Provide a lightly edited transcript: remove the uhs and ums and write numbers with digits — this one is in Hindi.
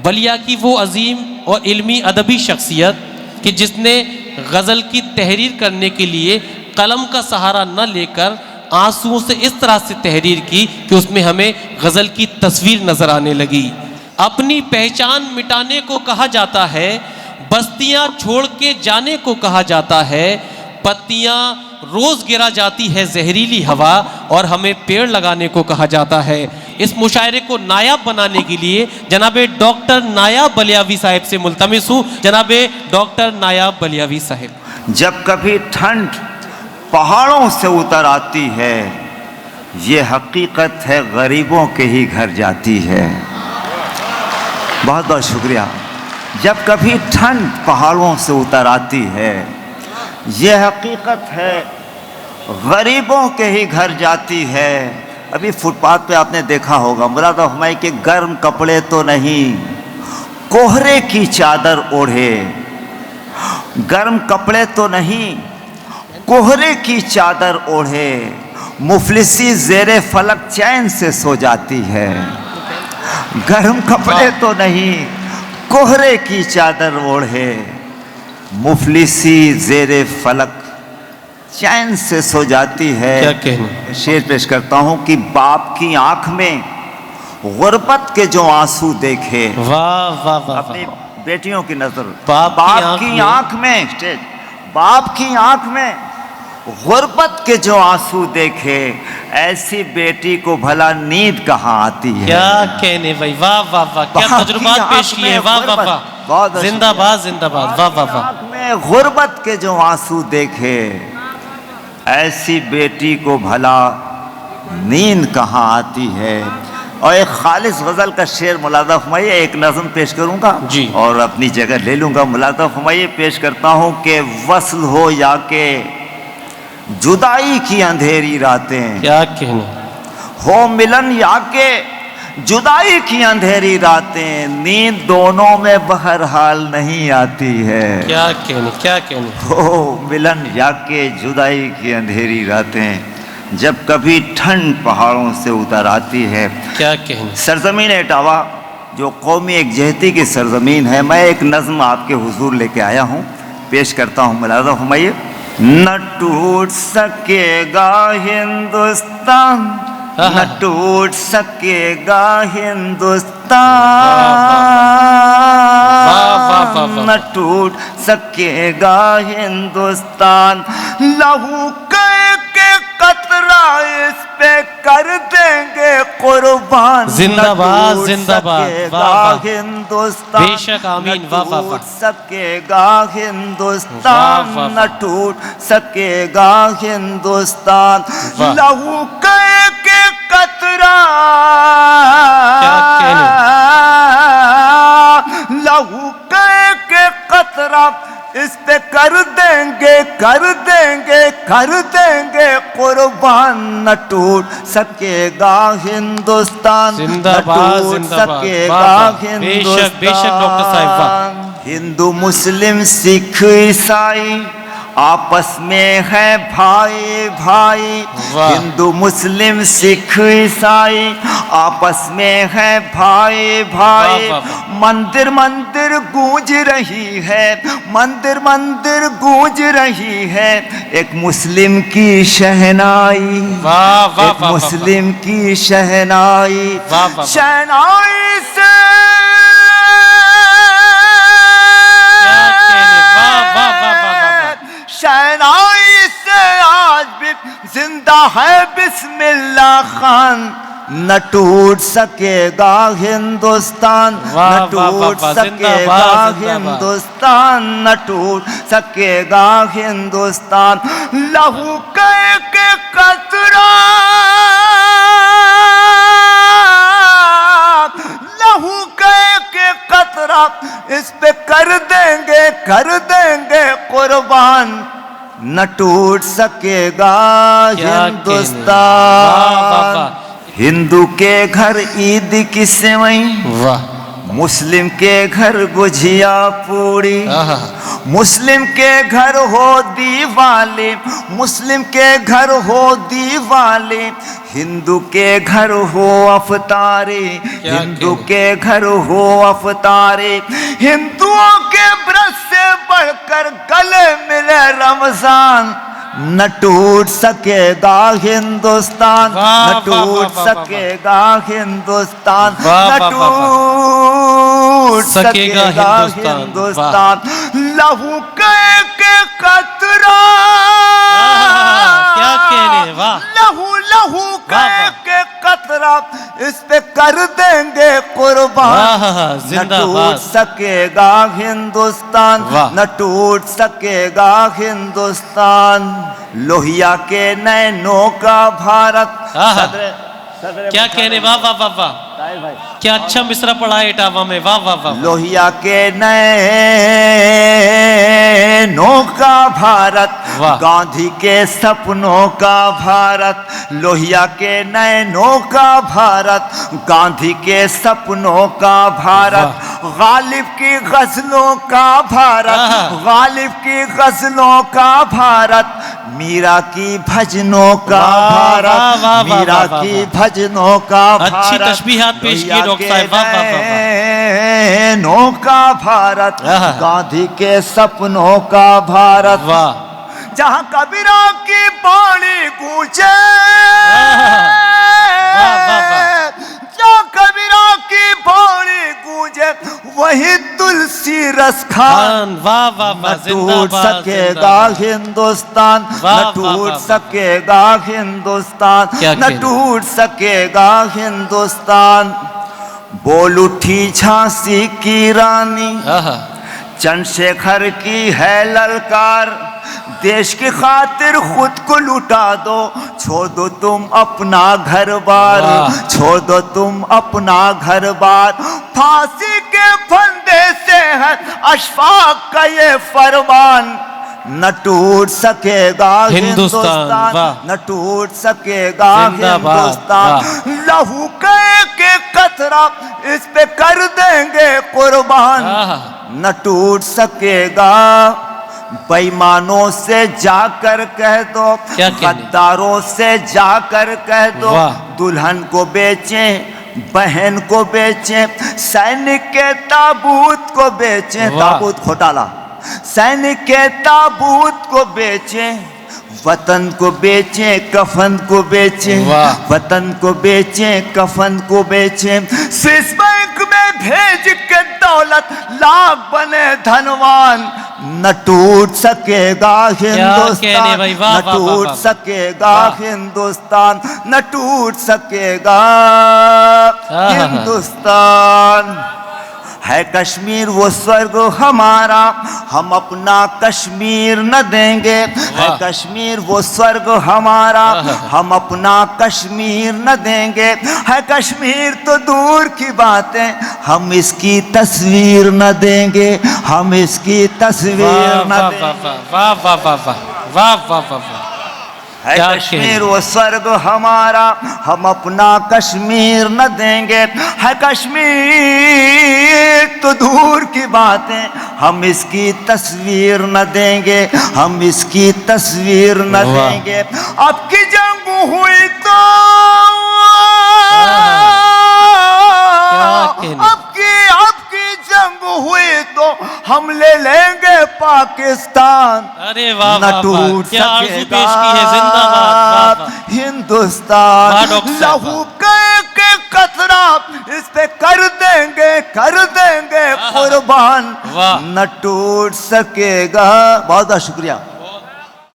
बलिया की वो अजीम और इल्मी अदबी शख्सियत कि जिसने गज़ल की तहरीर करने के लिए कलम का सहारा न लेकर आंसुओं से इस तरह से तहरीर की कि उसमें हमें गज़ल की तस्वीर नज़र आने लगी। अपनी पहचान मिटाने को कहा जाता है, बस्तियां छोड़ के जाने को कहा जाता है, पत्तियां रोज़ गिरा जाती है जहरीली हवा और हमें पेड़ लगाने को कहा जाता है। इस मुशायरे को नायाब बनाने के लिए जनाबे डॉक्टर नायाब बलियावी साहब से मुल्तमिस हूँ। जनाबे डॉक्टर नायाब बलियावी साहब। जब कभी ठंड पहाड़ों से उतर आती है, ये हकीकत है गरीबों के ही घर जाती है। बहुत बहुत शुक्रिया। जब कभी ठंड पहाड़ों से उतर आती है, ये हकीकत है गरीबों के ही घर जाती है। अभी फुटपाथ पे आपने देखा होगा, मुराद हुमायूं के गर्म कपड़े तो नहीं, कोहरे की चादर ओढ़े। गर्म कपड़े तो नहीं, कोहरे की चादर ओढ़े, मुफलिसी ज़ेरे फलक चैन से सो जाती है। गर्म कपड़े तो नहीं, कोहरे की चादर ओढ़े, मुफलिसी ज़ेरे फलक चैन से सो जाती है। क्या कहना। शेर पेश करता हूँ कि बाप की आंख में गुर्बत के जो आंसू देखे, वाह वाह वाह, अपनी बेटियों की नजर, बाप की आंख में बाप की आंख में गुर्बत के जो आंसू देखे, ऐसी बेटी को भला नींद कहाँ आती है। क्या कहने भाई, वाह वाह वाह, क्या तजुर्बात पेश किए, वाह वाह वाह, जिंदाबाद जिंदाबाद, वाह वाह वाह। आंख में गुर्बत के जो आंसू देखे, ऐसी बेटी को भला नींद कहाँ आती है। और एक खालिस गज़ल का शेर मुलादा फरमाइए, एक नज़म पेश करूँगा जी, और अपनी जगह ले लूँगा। मुलादा फरमाइए, पेश करता हूँ कि वस्ल हो या के जुदाई की अंधेरी रातें, क्या कहने, हो मिलन या के जुदाई की अंधेरी रातें, नींद दोनों में बहरहाल नहीं आती है। क्या कहने, क्या कहने, हो मिलन या के जुदाई की अंधेरी रातें, जब कभी ठंड पहाड़ों से उतर आती है। क्या कहने। सरजमीन इटावा जो कौमी एकजहती की सरजमीन है, मैं एक नज़्म आपके हुजूर लेके आया हूँ, पेश करता हूँ। मुलाज़ा फरमाइए। न टूट सकेगा हिंदुस्तान, न टूट सकेगा हिंदुस्तान, न टूट सकेगा हिंदुस्तान, लहू के कतरा इस पे कर देंगे कुर्बान। जिंदाबाद जिंदाबाद, हिंदुस्तान बेशक आमीन, वाह वाह वाह। सकेगा हिंदुस्तान, न टूट सकेगा हिंदुस्तान, लहू के कतरा, लहू के कतरा इस पे कर देंगे कुर्बान, न टूट सकेगा हिंदुस्तान, न टूट सकेगा हिंदुस्तान। बेशक डॉक्टर साहब। हिंदू मुस्लिम सिख ईसाई आपस में है भाई भाई, हिंदू मुस्लिम सिख ईसाई आपस में है भाई भाई। मंदिर मंदिर गूंज रही है, मंदिर मंदिर गूंज रही है, एक मुस्लिम की शहनाई, एक मुस्लिम की शहनाई, शहनाई से शहनाई से आज भी जिंदा है बिस्मिल्लाह खान, न टूट सकेगा हिंदुस्तान, न टूट सकेगा हिंदुस्तान, न टूट सकेगा हिंदुस्तान, लहू के कतरा, लहू के कतरा इस पे कर देंगे कुर्बान, न टूट सकेगा हिंदुस्तान। हिंदू के घर ईद की सेवई, मुस्लिम के घर गुझिया पूड़ी, मुस्लिम के घर हो दीवाले, मुस्लिम के घर हो दीवाले, हिंदू के घर हो अफतारे, हिंदू के घर हो अफतारे, हिंदुओं के व्रत से बढ़कर गले मिले रमजान, न टूट सकेगा हिंदुस्तान, न टूट सकेगा हिंदुस्तान, न टूट सकेगा हिंदुस्तान। लहू के कतरा, क्या कहने, वाह, लहू लहू के कतरा, इस पे कर देंगे कुर्बान, न टूट सकेगा हिंदुस्तान, न टूट सकेगा हिंदुस्तान। लोहिया के नैनों का भारत, क्या कहने, वाह वाह वाह वाह, क्या अच्छा मिसरा पढ़ा है इटावा में, वाह वाह वाह। लोहिया के नैनों का भारत, गांधी के सपनों का भारत, लोहिया के नैनों का भारत, गांधी के सपनों का भारत, गालिब की गजलों का भारत, गालिब की गजलों का भारत, मीरा की भजनों का भारत, मीरा की भजनों का भारत, अच्छी तशबीहात पेश की डॉक्टर साहब, वाह वाह वाह। नौ का भारत, गांधी के सपनों का भारत, वाह, जहां कबीरा की बाणी गूंजे, जहां कबीरा की बाणी गूंजे, वही तुलसी रस खान, वाह वाह वाह। न टूट सकेगा हिंदुस्तान, न टूट सकेगा हिंदुस्तान, न टूट सकेगा हिंदुस्तान। बोल उठी झांसी की रानी, चंद्रशेखर की है ललकार, देश की खातिर खुद को लुटा दो, छोड़ दो तुम अपना घर बार, छोड़ दो तुम अपना घर बार। फांसी के फंदे से है अशफाक का ये फरमान, न टूट सकेगा हिंदुस्तान, न टूट सकेगा हिंदुस्तान। लहू के कतरा, इस पे कर देंगे कुर्बान, न टूट सकेगा। बेईमानों से जाकर कह दो, गद्दारों से जाकर कह दो, दुल्हन को बेचें, बहन को बेचें, सैनिक के ताबूत को बेचें, ताबूत घोटाला, सैनिक के ताबूत को बेचें, वतन को बेचें, कफन को बेचें, वतन को बेचें, कफन को बेचें। स्विस बैंक में भेज के दौलत लाख बने धनवान, न टूट सकेगा हिंदुस्तान, न टूट सकेगा हिंदुस्तान, न टूट सकेगा हिंदुस्तान। है कश्मीर वो स्वर्ग हमारा, हम अपना कश्मीर न देंगे, है कश्मीर वो स्वर्ग हमारा, हम अपना कश्मीर न देंगे, है कश्मीर तो दूर की बातें, हम इसकी तस्वीर न देंगे, हम इसकी तस्वीर न देंगे। वाह वाह वाह वाह वाह वाह वाह। है कश्मीर वो स्वर्ग हमारा, हम अपना कश्मीर न देंगे, है कश्मीर तो दूर की बातें, हम इसकी तस्वीर न देंगे, हम इसकी तस्वीर न देंगे। अब की जंग हुई तो अब की जंग हुई तो हम ले लेंगे पाकिस्तान, अरे वाह, न टूट सकेगा हिंदुस्तान। लहू के कतरा, इस पे कर देंगे कुर्बान, न टूट सकेगा। बहुत बहुत शुक्रिया।